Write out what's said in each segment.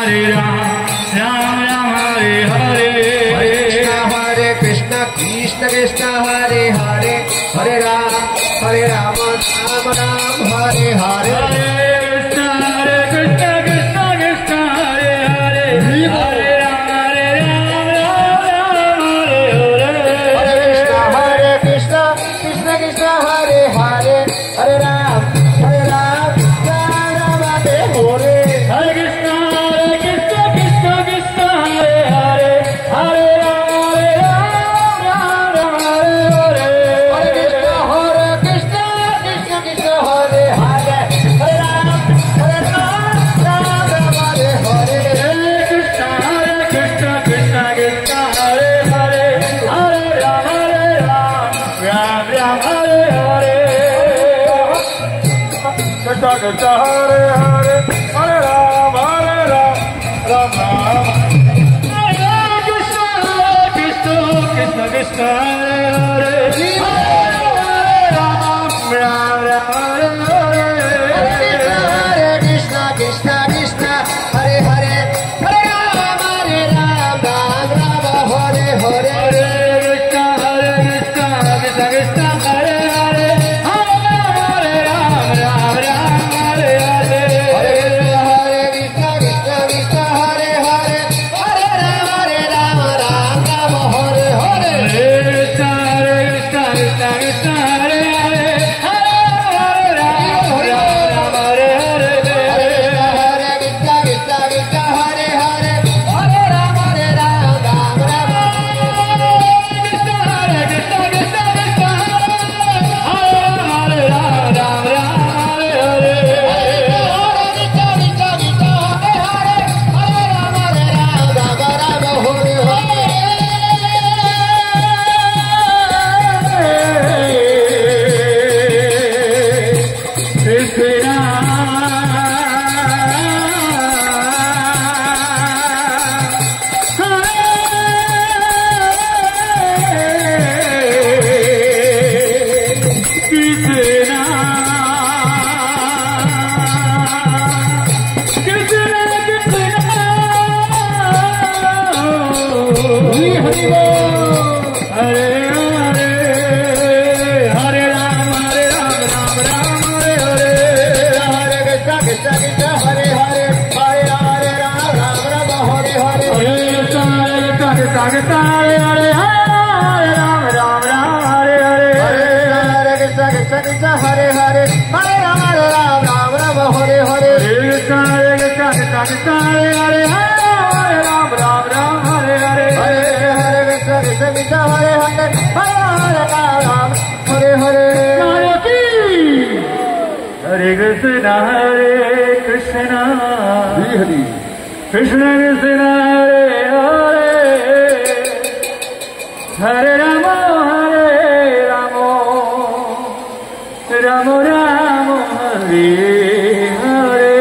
Hare Ram, Ram Ram Hare Hare. Hare Krishna, Krishna Krishna Hare Hare, Hare Ram, Ram Ram Hare Hare. Hare Krishna, Krishna Krishna Hare Hare, Hare Ram, Ram Ram Hare Hare. Hare Krishna, Krishna Krishna Hare Hare, Hare Ram, Ram Ram Hare Hare. Hare Krishna, Krishna Krishna Hare Hare, Hare Ram, Ram Ram Hare Hare. Hare Krishna, Krishna Krishna Hare Hare, Hare Ram, Ram Ram Hare Hare. Hare Krishna, Krishna Krishna Hare Hare, Hare Ram, Ram Ram Hare Hare. Krishna Krishna Hare Hare, Hare Ram, Ram Ram. Hare Krishna, Krishna Krishna Hare Hare, Hare Ram, Ram Ram Hare Hare. Hare Krishna, Krishna Krishna Hare Hare, Hare Ram, Ram Ram Hare Hare. Hare Krishna, Krishna Krishna Hare Hare, Hare Ram, Ram Ram Hare Hare. Hare Krishna, Krishna Krishna Hare Hare, Hare Ram, Ram Hare Hare. Hare Krishna, Krishna Krishna Hare Hare, Hare Ram, Ram Hare Hare. Hare Krishna, Krishna Krishna Hare Hare, Hare Ram, Ram Krishna, Krishna Krishna Hare Hare, Ram Hare Hare. Hare Krishna, Hare Krishna, Krishna Krishna Hare Hare, Hare Rama, Hare Rama, Rama Rama, Hare Hare.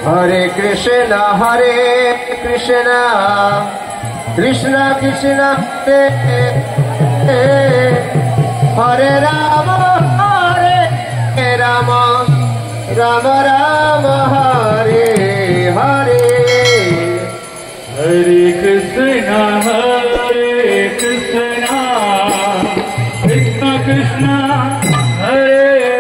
Hare Krishna, Krishna Krishna Hare Hare Rama, Hare Rama, Rama Rama Hare Hare. Hare Krishna, Krishna Krishna Hare